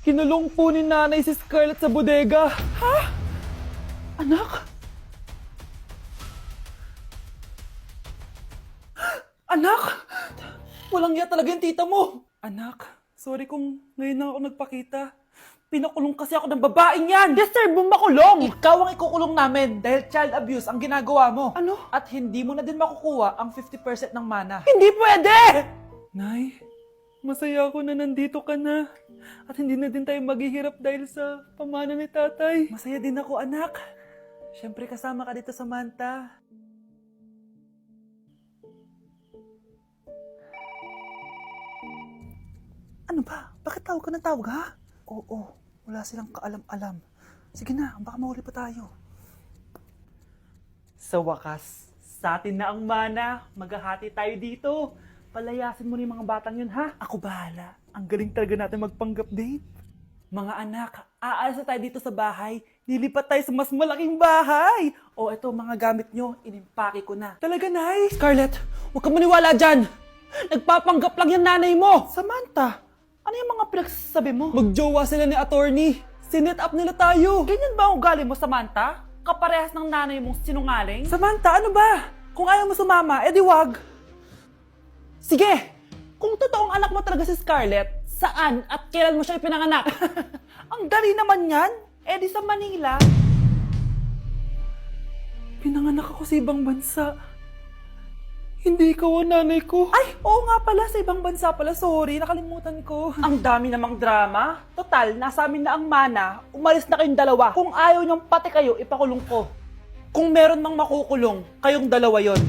Kinulong po ni nanay si Scarlett sa bodega. Ha? Anak? Anak? Walang iya talaga yung tita mo. Anak, sorry kung ngayon lang ako nagpakita. Pinakulong kasi ako ng babaeng yan! Deserve mo makulong! Ikaw ang ikukulong namin dahil child abuse ang ginagawa mo. Ano? At hindi mo na din makukuha ang 50% ng mana. Hindi pwede! Nay, masaya ako na nandito ka na. At hindi na din tayo maghihirap dahil sa pamana ni tatay. Masaya din ako, anak. Siyempre kasama ka dito sa Manta. Ano ba? Bakit tawag ka ng tawag, ha? Oo, wala silang kaalam-alam. Sige na, baka mahuli pa tayo. Sa wakas, sa atin na ang mana. Maghahati tayo dito. Palayasin mo na yung mga batang yun, ha? Ako bahala. Ang galing talaga natin magpanggap date. Mga anak, aalis na tayo dito sa bahay. Lilipat tayo sa mas malaking bahay. O eto, mga gamit nyo, inimpake ko na. Talaga, Nay? Scarlett, huwag ka maniwala dyan. Nagpapanggap lang yung nanay mo. Samantha, ano yung mga pinagsasabi mo? Magjowa sila ni attorney. Sinet up nila tayo. Ganyan ba ang ugali mo, Samantha? Kaparehas ng nanay mong sinungaling? Samantha, ano ba? Kung ayaw mo sumama, edi wag. Sige, kung totoong anak mo talaga si Scarlett, saan at kailan mo siya ipinanganak? Ang dali naman yan. Edi sa Manila. Pinanganak ako sa ibang bansa. Hindi ikaw ang nanay ko. Ay, oo nga pala, sa ibang bansa pala. Sorry, nakalimutan ko. Ang dami namang drama. Total, nasa amin na ang mana. Umalis na kayong dalawa. Kung ayaw niyong pati kayo, ipakulong ko. Kung meron mang makukulong, kayong dalawa yon.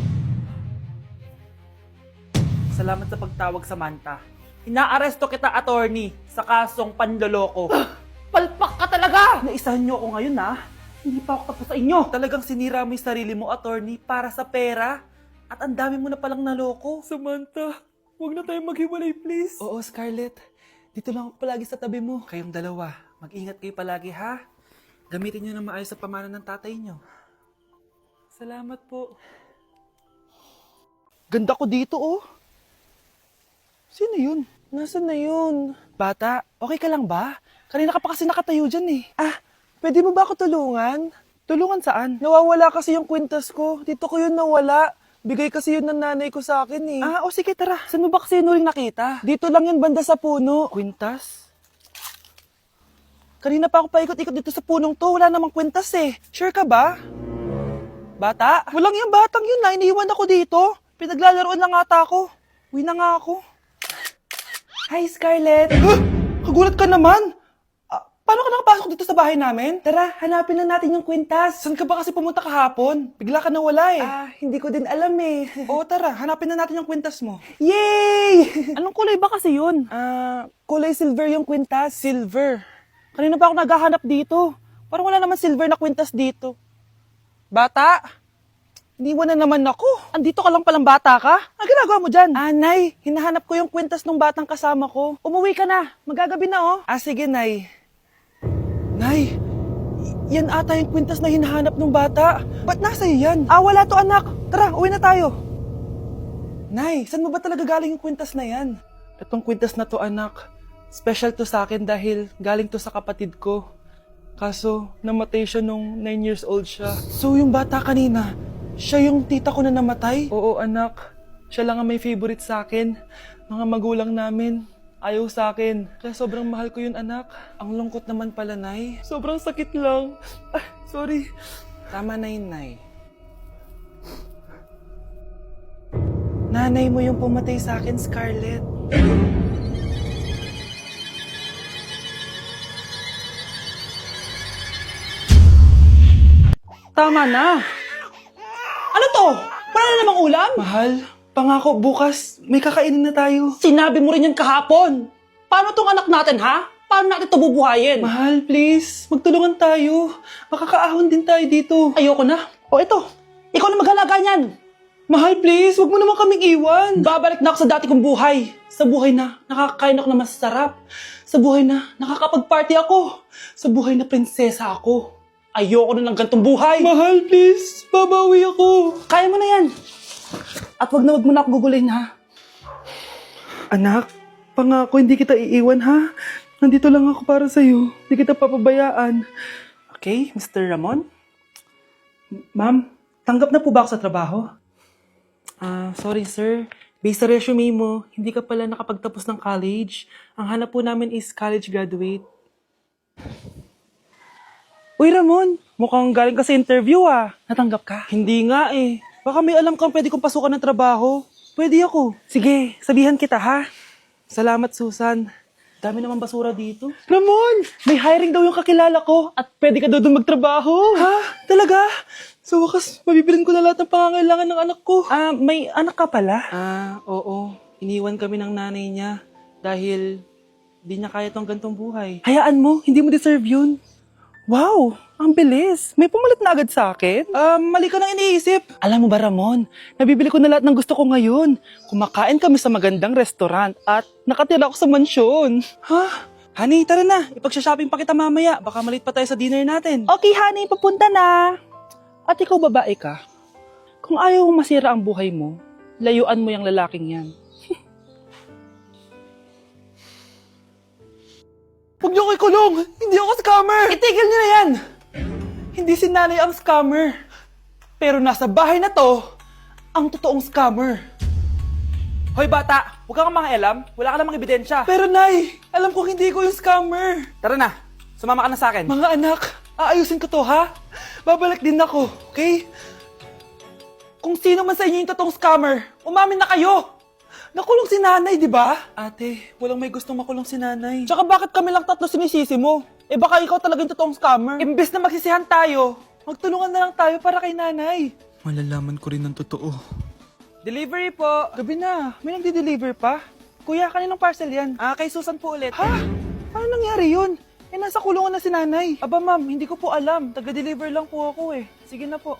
Salamat sa pagtawag, Samantha. Inaaresto kita, attorney, sa kasong panloloko. Palpak ka talaga! Naisahan niyo ako ngayon, ha? Hindi pa ako tapos sa inyo. Talagang sinira mo yung sarili mo, attorney, para sa pera. At ang dami mo na palang naloko. Samantha, huwag na tayong maghiwalay, please. Oo, Scarlett. Dito lang ako palagi sa tabi mo. Kayong dalawa, mag-ingat kayo palagi, ha? Gamitin niyo na maayos sa pamana ng tatay niyo. Salamat po. Ganda ko dito, oh. Sino yun? Nasaan na yun? Bata, okay ka lang ba? Kanina ka pa kasi nakatayo dyan, eh. Ah, pwede mo ba ako tulungan? Tulungan saan? Nawawala kasi yung kwintas ko. Dito ko yun nawala. Bigay kasi yun ng nanay ko sa akin, eh. Ah, o sige, tara. Saan mo ba kasi yun uling nakita? Dito lang yun, banda sa puno. Kwintas? Kanina pa ako paikot-ikot dito sa punong to. Wala namang kwintas, eh. Sure ka ba? Bata? Walang yung batang yun na. Iniwan ako dito. Pinaglalaroan lang ata ako. Uwi na nga ako. Hi, Scarlett. Kagulat ka naman. Paano ka nakapasok dito sa bahay namin? Tara, hanapin na natin yung kwintas. Saan ka ba kasi pumunta kahapon? Bigla ka nawala, eh. Hindi ko din alam, eh. Oo, tara, hanapin na natin yung kwintas mo. Yay! Anong kulay ba kasi yun? Kulay silver yung kwintas. Silver? Kanina pa ako naghahanap dito. Parang wala naman silver na kwintas dito. Bata? Iniwan na naman ako. Andito ka lang palang bata ka? Ang ginagawa mo dyan? Nay, hinahanap ko yung kwintas ng batang kasama ko. Umuwi ka na. Magagabi na, oh. Sige, Nay. Nay, yan ata yung kwintas na hinahanap ng bata. Ba't nasa iyo yan? Wala to, anak. Tara, uwi na tayo. Nay, saan mo ba talaga galing yung kwintas na yan? Itong kwintas na to, anak, special to sa akin dahil galing to sa kapatid ko. Kaso, namatay siya nung 9 years old siya. So, yung bata kanina, siya yung tita ko na namatay? Oo, anak. Siya lang ang may favorite sa akin. Mga magulang namin, ayaw sa akin. Kaya sobrang mahal ko yun, anak. Ang lungkot naman pala, Nay. Sobrang sakit lang. Sorry. Tama na yun, Nay. Nanay mo yung pumatay sa akin, Scarlett. Tama na. Ano to? Wala na namang ulam? Mahal, pangako bukas may kakainin na tayo. Sinabi mo rin yan kahapon. Paano tong anak natin, ha? Paano natin ito bubuhayin? Mahal, please. Magtulungan tayo. Makakaahon din tayo dito. Ayoko na. O ito, ikaw na maghalaga niyan. Mahal, please. Huwag mo naman kaming iwan. Babalik na ako sa dati kong buhay. Sa buhay na nakakain ako na masarap. Sa buhay na nakakapag-party ako. Sa buhay na prinsesa ako. Ayoko na ng gantong buhay. Mahal, please. Babawi ako. Kaya mo na yan. At wag mo na ako gugulin, ha? Anak, pangako hindi kita iiwan, ha? Nandito lang ako para sa'yo. Hindi kita papabayaan. Okay, Mr. Ramon? Ma'am, tanggap na po ba ako sa trabaho? Sorry sir. Based sa resume mo, hindi ka pala nakapagtapos ng college. Ang hanap po namin is college graduate. Uy Ramon, mukhang galing ka sa interview Natanggap ka? Hindi nga eh. Baka may alam kang pwede kong pasukan ng trabaho. Pwede ako. Sige, sabihan kita ha. Salamat Susan. Dami naman basura dito. Ramon! May hiring daw yung kakilala ko at pwede ka daw doon magtrabaho. Ha? Talaga? Sa wakas, mabibilin ko na lahat ng pangangailangan ng anak ko. May anak ka pala? Oo. Iniwan kami ng nanay niya dahil di niya kaya tong gantong buhay. Hayaan mo, hindi mo deserve yun. Wow, ang bilis. May pumalit na agad sa akin? Mali ka nang iniisip. Alam mo ba, Ramon, nabibili ko na lahat ng gusto ko ngayon. Kumakain kami sa magandang restaurant at nakatira ako sa mansyon. Ha? Honey, tara na. Ipag-shopping pa kita mamaya. Baka malit pa tayo sa dinner natin. Okay, honey, papunta na. At ikaw babae ka. Kung ayaw mong masira ang buhay mo, layuan mo yung lalaking yan. Huwag niyo ko ikulong! Hindi ako scammer! Itigil niyo na yan! Hindi si nanay ang scammer. Pero nasa bahay na to, ang totoong scammer. Hoy bata, huwag kang mangialam. Wala ka namang ebidensya. Pero nay, alam ko hindi ko yung scammer. Tara na, sumama ka na sa akin. Mga anak, aayusin ko to ha? Babalik din ako, okay? Kung sino man sa inyo yung totoong scammer, umamin na kayo! Nakulong si nanay, di ba? Ate, walang may gustong makulong si nanay. Tsaka bakit kami lang tatlo sinisisi mo? Eh baka ikaw talaga yung totoong scammer. Imbes na magsisihan tayo, magtulungan na lang tayo para kay nanay. Malalaman ko rin ng totoo. Delivery po. Gabi na, may nagdi-deliver pa? Kuya, kaninong parcel yan? Kay Susan po ulit. Ha? Paano nangyari yun? Eh nasa kulungan na si nanay. Aba ma'am, hindi ko po alam. Taga-deliver lang po ako eh. Sige na po.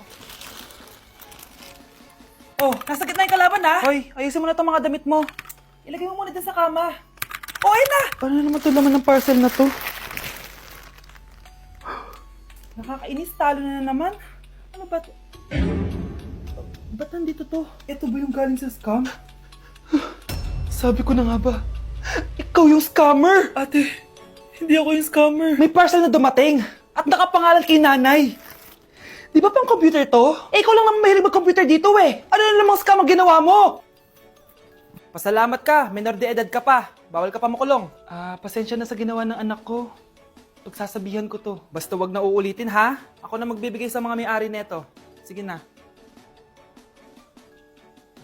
Oh, nasa gitna yung kalaban ha? Hoy, ayusin mo na itong mga damit mo. Ilagay mo muna dyan sa kama. Oh, ayun na! Paano naman ito laman ng parcel na to? Nakakainis, talo na naman. Ano ba? Ba't nandito to? Ito ba yung galing sa scam? Sabi ko na nga ba? Ikaw yung scammer! Ate, hindi ako yung scammer. May parcel na dumating at nakapangalan kay nanay. Di ba pang computer to? Eh, ikaw lang naman mahilig mag-computer dito eh. Ano na namang scam ang ginawa mo? Pasalamat ka, minor de edad ka pa. Bawal ka pa makulong. Pasensya na sa ginawa ng anak ko. Pagsasabihan ko to. Basta wag na uulitin ha. Ako na magbibigay sa mga may-ari neto. Sige na.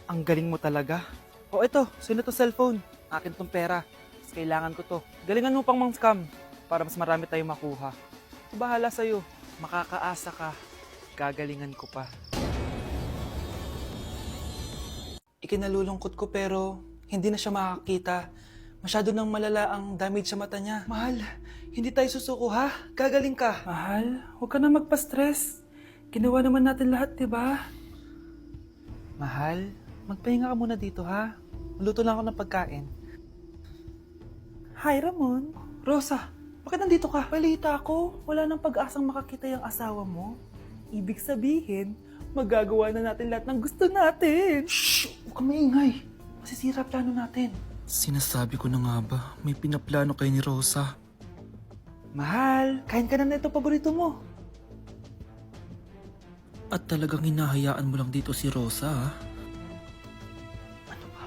Ang galing mo talaga. O ito, sino to cellphone? Akin tong pera. Mas kailangan ko to. Galingan mo pang mang scam para mas marami tayong makuha. Bahala sa'yo. Makakaasa ka. Gagalingan ko pa. Ikinalulungkot ko pero hindi na siya makakita. Masyado nang malala ang damage sa mata niya. Mahal, hindi tayo susuko ha? Gagaling ka. Mahal, huwag ka na magpa-stress. Ginawa naman natin lahat, di ba? Mahal, magpahinga ka muna dito ha? Maluto lang ako ng pagkain. Hi, Ramon. Rosa, bakit nandito ka? Balita ako, wala nang pag-asang makakita yung asawa mo. Ibig sabihin, magagawa na natin lahat ng gusto natin. Shhh! Huwag kang maingay. Masisira plano natin. Sinasabi ko na nga ba, may pinaplano kay ni Rosa. Mahal, kain ka na na ito paborito mo. At talagang hinahayaan mo lang dito si Rosa ha? Ano ba?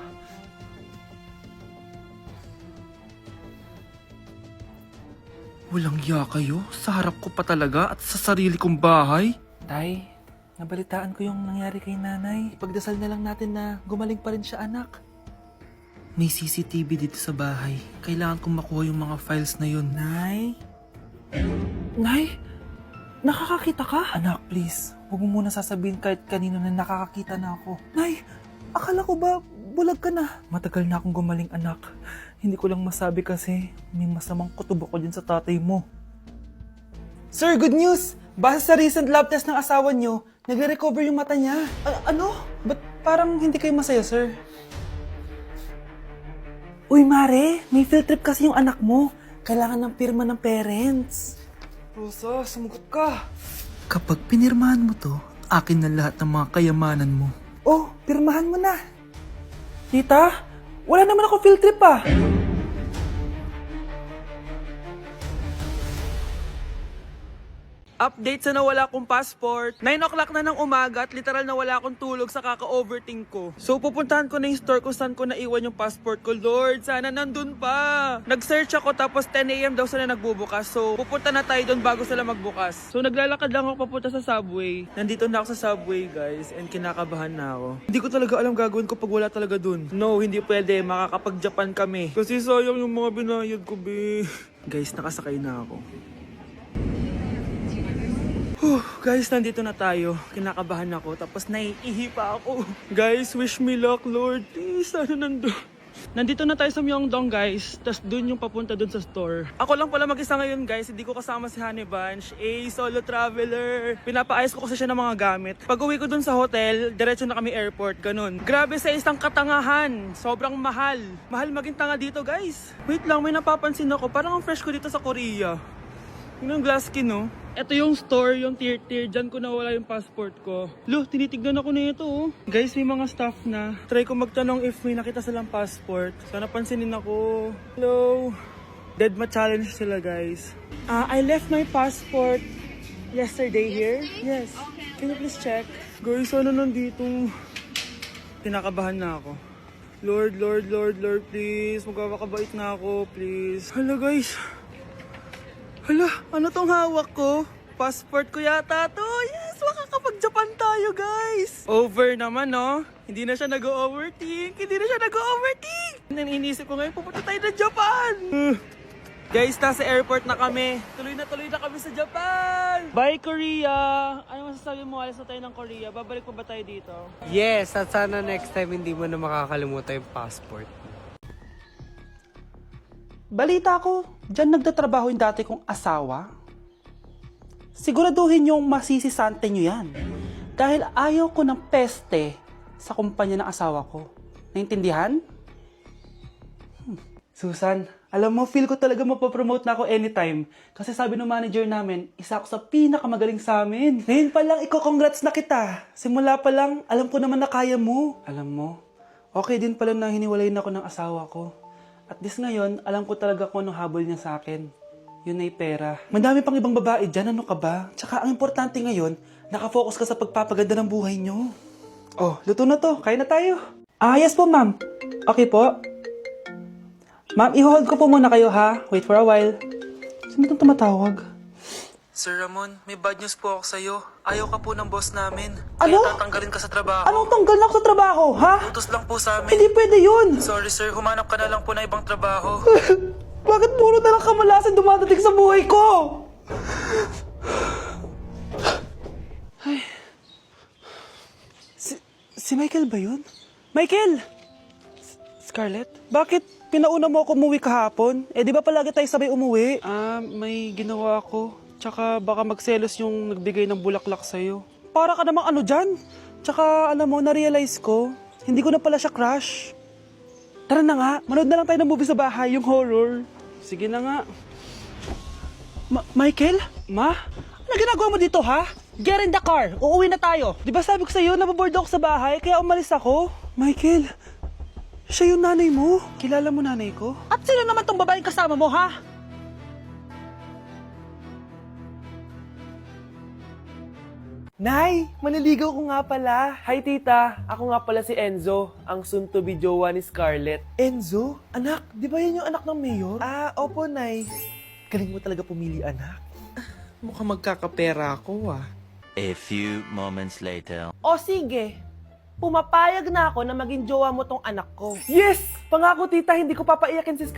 Walang ya kayo? Sa harap ko pa talaga at sa sarili kong bahay? Tay, nabalitaan ko yung nangyari kay nanay. Ipagdasal na lang natin na gumaling pa rin siya, anak. May CCTV dito sa bahay. Kailangan kong makuha yung mga files na yun. Nay? Nay? Nakakakita ka? Anak, please. Huwag mo muna sasabihin kahit kanino na nakakakita na ako. Nay, akala ko ba bulag ka na? Matagal na akong gumaling, anak. Hindi ko lang masabi kasi may masamang kutob ako dyan sa tatay mo. Sir, good news! Base sa recent lab test ng asawa niyo, nagre-recover yung mata niya. Ano? Ba't parang hindi kayo masaya, sir? Uy, Mare, may field trip kasi yung anak mo. Kailangan ng pirma ng parents. Rosa, sumagot ka. Kapag pinirmahan mo to, akin na lahat ng mga kayamanan mo. Oh, pirmahan mo na. Tita, wala naman ako field trip Update sa nawala kong passport. 9 o'clock na ng umaga at literal nawala akong tulog sa kaka-overthink ko. So pupuntahan ko na yung store kung saan ko naiwan yung passport ko. Lord, sana nandun pa. Nag-search ako tapos 10 a.m. daw sila nagbubukas. So pupunta na tayo doon bago sila magbukas. So naglalakad lang ako papunta sa subway. Nandito na ako sa subway guys and kinakabahan na ako. Hindi ko talaga alam gagawin ko pag wala talaga dun. No, hindi pwede. Makakapag-Japan kami. Kasi sayang yung mga binayad ko, be. Guys, nakasakay na ako. Guys, nandito na tayo. Kinakabahan ako. Tapos naiihi pa ako. Guys, wish me luck, Lord. Please, sana nandun. Nandito na tayo sa Myeongdong, guys. Tapos dun yung papunta dun sa store. Ako lang pala mag-isa ngayon, guys. Hindi ko kasama si Honey Bunch. Solo traveler. Pinapaayos ko kasi siya ng mga gamit. Pag uwi ko dun sa hotel, diretso na kami airport. Ganun. Grabe sa isang katangahan. Sobrang mahal. Mahal maging tanga dito, guys. Wait lang, may napapansin ako. Parang ang fresh ko dito sa Korea. Yung glass skin, no? Ito yung store, yung tier-tier. Diyan ko nawala yung passport ko. Lo, tinitignan ako na ito, oh. Guys, may mga staff na. Try ko magtanong if may nakita silang passport. Sana pansinin ako. Hello? Deadma challenge sila, guys. I left my passport yesterday here. Yes. Can you please check? Guys, ano nandito? Tinakabahan na ako. Lord, please. Magkakabait na ako, please. Hala, guys. Hala, ano tong hawak ko? Passport ko yata to. Yes, makakapag-Japan tayo, guys. Over naman, no? Hindi na siya nag-overthink. Inisip ko ngayon, pupunta tayo na Japan. Guys, nasa airport na kami. Tuloy na kami sa Japan. Bye, Korea. Ano masasabi mo? Alis na tayo ng Korea. Babalik pa ba tayo dito? Yes, at sana next time hindi mo na makakalimutan yung passport. Balita ko, dyan nagtatrabaho yung dati kong asawa. Siguraduhin yung masisisante nyo yan. Dahil ayaw ko ng peste sa kumpanya ng asawa ko. Naintindihan? Susan, alam mo, feel ko talaga mapapromote na ako anytime. Kasi sabi ng manager namin, isa ako sa pinakamagaling sa amin. Ngayon pa lang, congrats na kita. Simula pa lang, alam ko naman na kaya mo. Alam mo, okay din pala na hiniwalay na ako ng asawa ko. At this ngayon, alam ko talaga kung anong habol niya sa akin. Yun ay pera. Madami pang ibang babae dyan, ano ka ba? Tsaka ang importante ngayon, nakafocus ka sa pagpapaganda ng buhay nyo. Oh, luto na to. Kain na tayo. Yes po, ma'am. Okay po. Ma'am, i-hold ko po muna kayo, ha? Wait for a while. Sino itong tumatawag? Sir Ramon, may bad news po ako sa'yo. Ayaw ka po ng boss namin. Ano? Kaya tatanggalin ka sa trabaho. Anong tanggal na ako sa trabaho, ha? Utos lang po sa amin. Hindi pwede yun. Sorry sir, humanap ka na lang po na ibang trabaho. Bakit puro na lang kamalasan dumadating sa buhay ko? Ay. Si Michael ba yun? Michael! Scarlett? Bakit pinauna mo ako umuwi kahapon? Di ba palagi tayo sabay umuwi? May ginawa ako. Tsaka baka magselos yung nagbigay ng bulaklak sa'yo. Para ka namang ano dyan? Tsaka alam mo, na-realize ko, hindi ko na pala siya crush. Tara na nga, manood na lang tayo ng movie sa bahay, yung horror. Sige na nga. Michael? Ma? Ano ginagawa mo dito, ha? Get in the car, uuwi na tayo. Di ba sabi ko sa'yo, nababoard ako sa bahay, kaya umalis ako? Michael, siya yung nanay mo. Kilala mo nanay ko? At sino naman tong babaeng kasama mo, ha? Nay, maniligaw ko nga pala. Hi tita, ako nga pala si Enzo, ang soon-to-be jowa ni Scarlett. Enzo? Anak, di ba yan yung anak ng mayor? Opo, Nay. Galing mo talaga pumili, anak. Mukhang magkakapera ako, A few moments later. O sige, pumapayag na ako na maging jowa mo tong anak ko. Yes! Pangako tita, hindi ko papaiyakin si Scarlett.